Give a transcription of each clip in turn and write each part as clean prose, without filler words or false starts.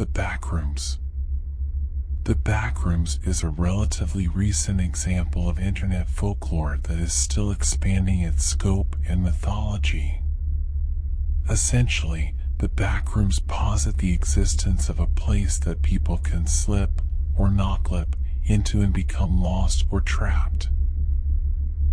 the Backrooms. The Backrooms is a relatively recent example of internet folklore that is still expanding its scope and mythology. Essentially, the Backrooms posit the existence of a place that people can slip, or not slip, into and become lost or trapped.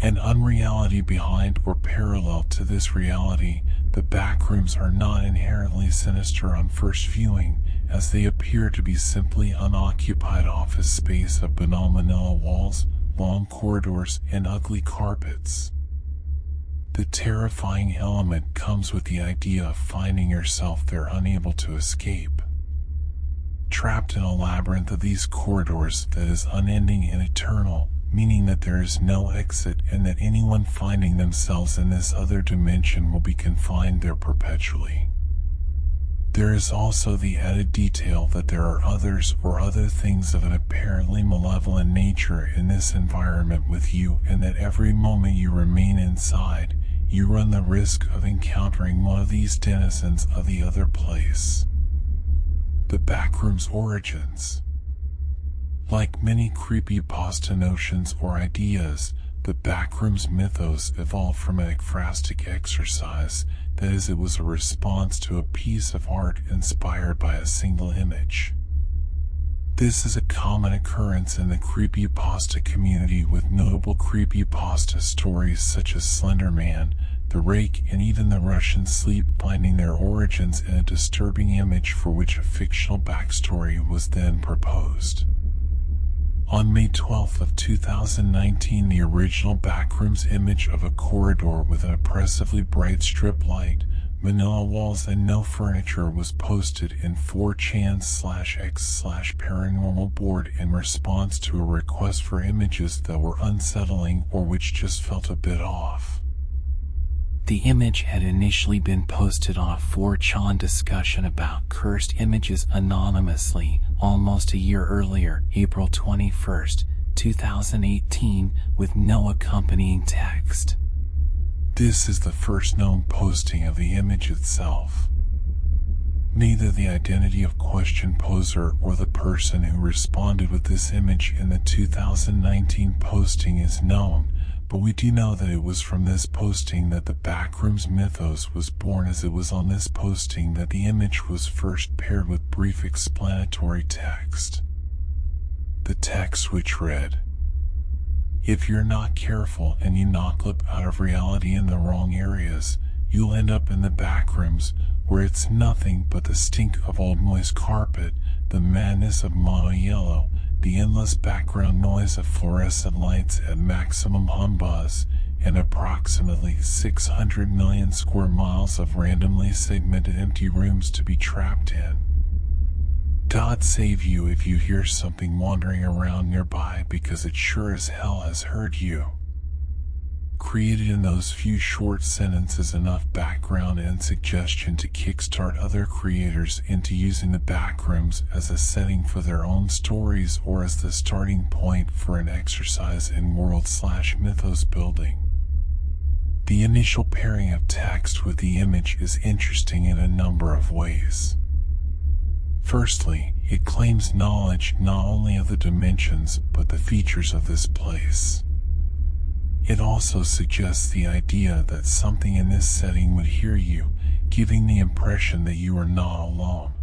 An unreality behind or parallel to this reality, the Backrooms are not inherently sinister on first viewing, as they appear to be simply unoccupied office space of banal manila walls, long corridors, and ugly carpets. The terrifying element comes with the idea of finding yourself there unable to escape. Trapped in a labyrinth of these corridors that is unending and eternal, meaning that there is no exit and that anyone finding themselves in this other dimension will be confined there perpetually. There is also the added detail that there are others or other things of an apparently malevolent nature in this environment with you, and that every moment you remain inside, you run the risk of encountering one of these denizens of the other place. The Backrooms origins. Like many creepypasta notions or ideas, the Backrooms mythos evolved from an ekphrastic exercise, that is, it was a response to a piece of art inspired by a single image. This is a common occurrence in the creepypasta community, with notable creepypasta stories such as Slender Man, The Rake, and even the Russian Sleep finding their origins in a disturbing image for which a fictional backstory was then proposed. On May 12th of 2019, the original Backrooms image of a corridor with an oppressively bright strip light, manila walls, and no furniture was posted in 4chan/x/paranormal board in response to a request for images that were unsettling or which just felt a bit off. The image had initially been posted on a 4chan discussion about cursed images anonymously almost a year earlier, April 21st, 2018, with no accompanying text. This is the first known posting of the image itself. Neither the identity of question poser or the person who responded with this image in the 2019 posting is known, but we do know that it was from this posting that the Backrooms mythos was born, as it was on this posting that the image was first paired with brief explanatory text. The text, which read, "If you're not careful and you not slip out of reality in the wrong areas, you'll end up in the Backrooms, where it's nothing but the stink of old moist carpet, the madness of mono yellow, the endless background noise of fluorescent lights at maximum hum buzz, and approximately 600 million square miles of randomly segmented empty rooms to be trapped in. God save you if you hear something wandering around nearby, because it sure as hell has heard you." Created in those few short sentences enough background and suggestion to kickstart other creators into using the Backrooms as a setting for their own stories, or as the starting point for an exercise in world/mythos building. The initial pairing of text with the image is interesting in a number of ways. Firstly, it claims knowledge not only of the dimensions but the features of this place. It also suggests the idea that something in this setting would hear you, giving the impression that you are not alone.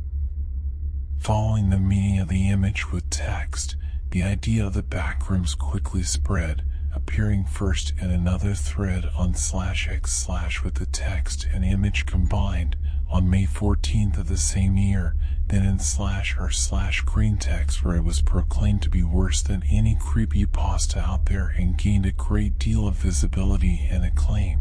Following the meaning of the image with text, the idea of the Backrooms quickly spread, appearing first in another thread on /x/ with the text and image combined on May 14th of the same year, then in /green text, where it was proclaimed to be worse than any creepypasta out there and gained a great deal of visibility and acclaim.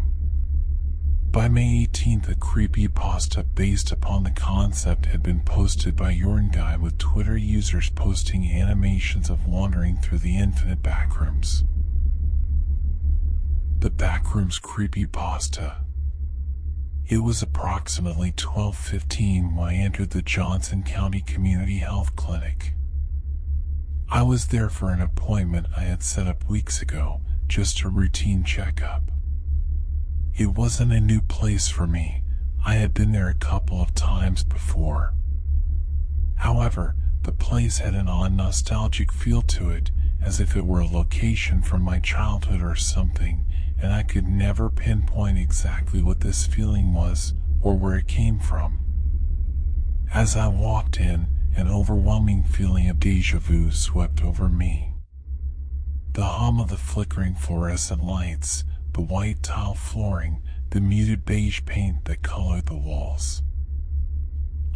By May 18th, a creepypasta based upon the concept had been posted by Guy, with Twitter users posting animations of wandering through the infinite Backrooms. The Backrooms creepypasta. It was approximately 12:15 when I entered the Johnson County Community Health Clinic. I was there for an appointment I had set up weeks ago, just a routine checkup. It wasn't a new place for me. I had been there a couple of times before. However, the place had an odd nostalgic feel to it, as if it were a location from my childhood or something, and I could never pinpoint exactly what this feeling was or where it came from. As I walked in, an overwhelming feeling of déjà vu swept over me. The hum of the flickering fluorescent lights, the white tile flooring, the muted beige paint that colored the walls.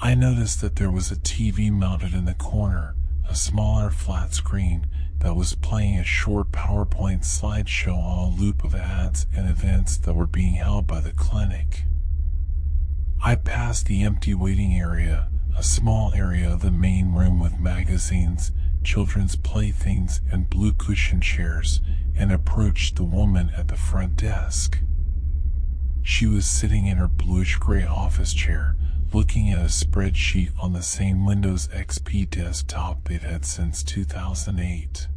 I noticed that there was a TV mounted in the corner, a smaller flat screen that was playing a short PowerPoint slideshow on a loop of ads and events that were being held by the clinic. I passed the empty waiting area, a small area of the main room with magazines, children's playthings, and blue cushion chairs, and approached the woman at the front desk. She was sitting in her bluish-gray office chair, looking at a spreadsheet on the same Windows XP desktop they'd had since 2008.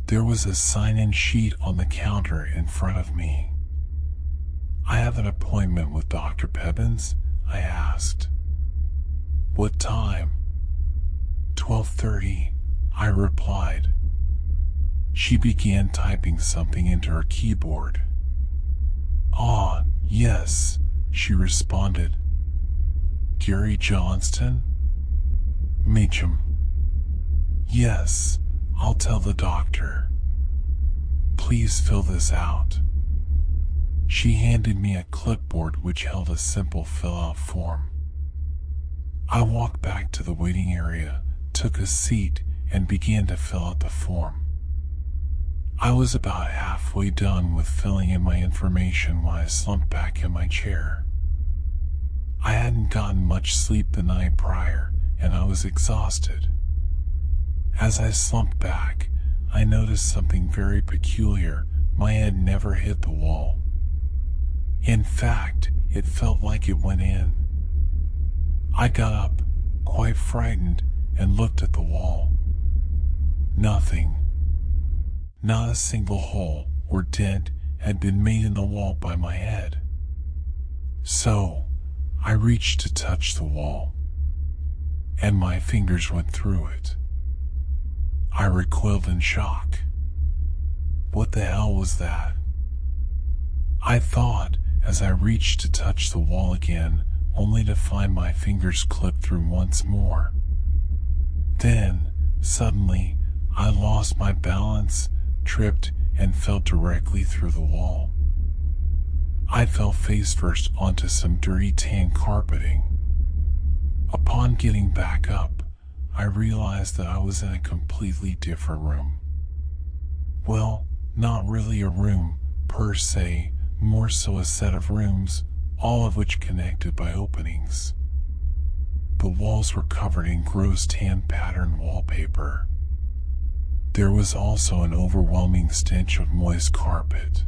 There was a sign-in sheet on the counter in front of me. "I have an appointment with Dr. Pebbins?" I asked. "What time?" 12:30, I replied. She began typing something into her keyboard. "Ah, yes," she responded. "Gary Johnston?" "Mitchum." "Yes, I'll tell the doctor. Please fill this out." She handed me a clipboard which held a simple fill-out form. I walked back to the waiting area, took a seat, and began to fill out the form. I was about halfway done with filling in my information when I slumped back in my chair. I hadn't gotten much sleep the night prior, and I was exhausted. As I slumped back, I noticed something very peculiar. My head never hit the wall. In fact, it felt like it went in. I got up, quite frightened, and looked at the wall. Nothing. Not a single hole or dent had been made in the wall by my head. So, I reached to touch the wall, and my fingers went through it. I recoiled in shock. What the hell was that? I thought as I reached to touch the wall again, only to find my fingers clipped through once more. Then, suddenly, I lost my balance, tripped, and fell directly through the wall. I fell face first onto some dirty tan carpeting. Upon getting back up, I realized that I was in a completely different room. Well, not really a room, per se, more so a set of rooms, all of which connected by openings. The walls were covered in gross tan pattern wallpaper. There was also an overwhelming stench of moist carpet.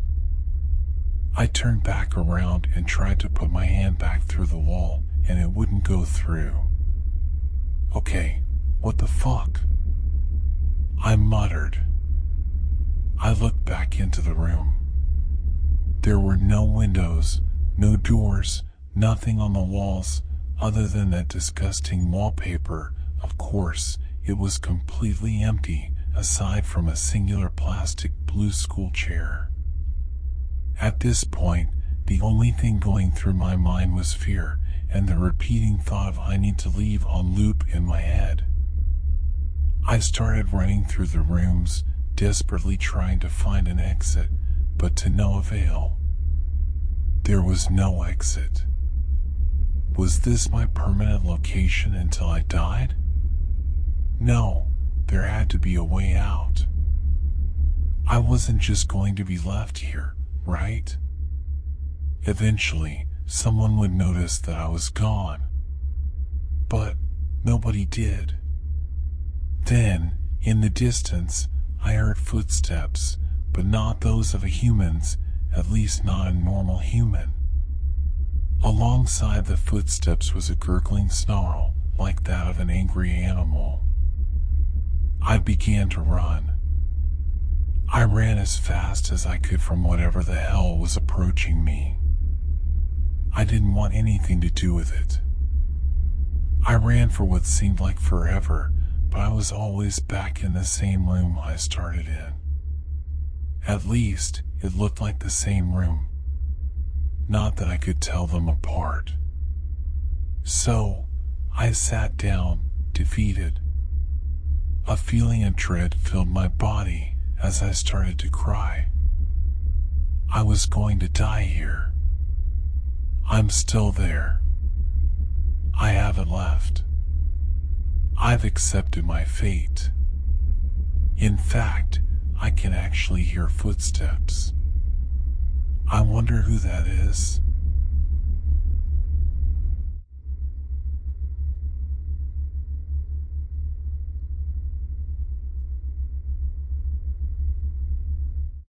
I turned back around and tried to put my hand back through the wall, and it wouldn't go through. "Okay, what the fuck?" I muttered. I looked back into the room. There were no windows, no doors, nothing on the walls, other than that disgusting wallpaper. Of course, it was completely empty, aside from a singular plastic blue school chair. At this point, the only thing going through my mind was fear, and the repeating thought of "I need to leave" on loop in my head. I started running through the rooms, desperately trying to find an exit, but to no avail. There was no exit. Was this my permanent location until I died? No, there had to be a way out. I wasn't just going to be left here, right? Eventually, someone would notice that I was gone. But nobody did. Then, in the distance, I heard footsteps, but not those of a human's, at least not a normal human. Alongside the footsteps was a gurgling snarl, like that of an angry animal. I began to run. I ran as fast as I could from whatever the hell was approaching me. I didn't want anything to do with it. I ran for what seemed like forever, but I was always back in the same room I started in. At least, it looked like the same room. Not that I could tell them apart. So, I sat down, defeated. A feeling of dread filled my body as I started to cry. I was going to die here. I'm still there. I haven't left. I've accepted my fate. In fact, I can actually hear footsteps. I wonder who that is.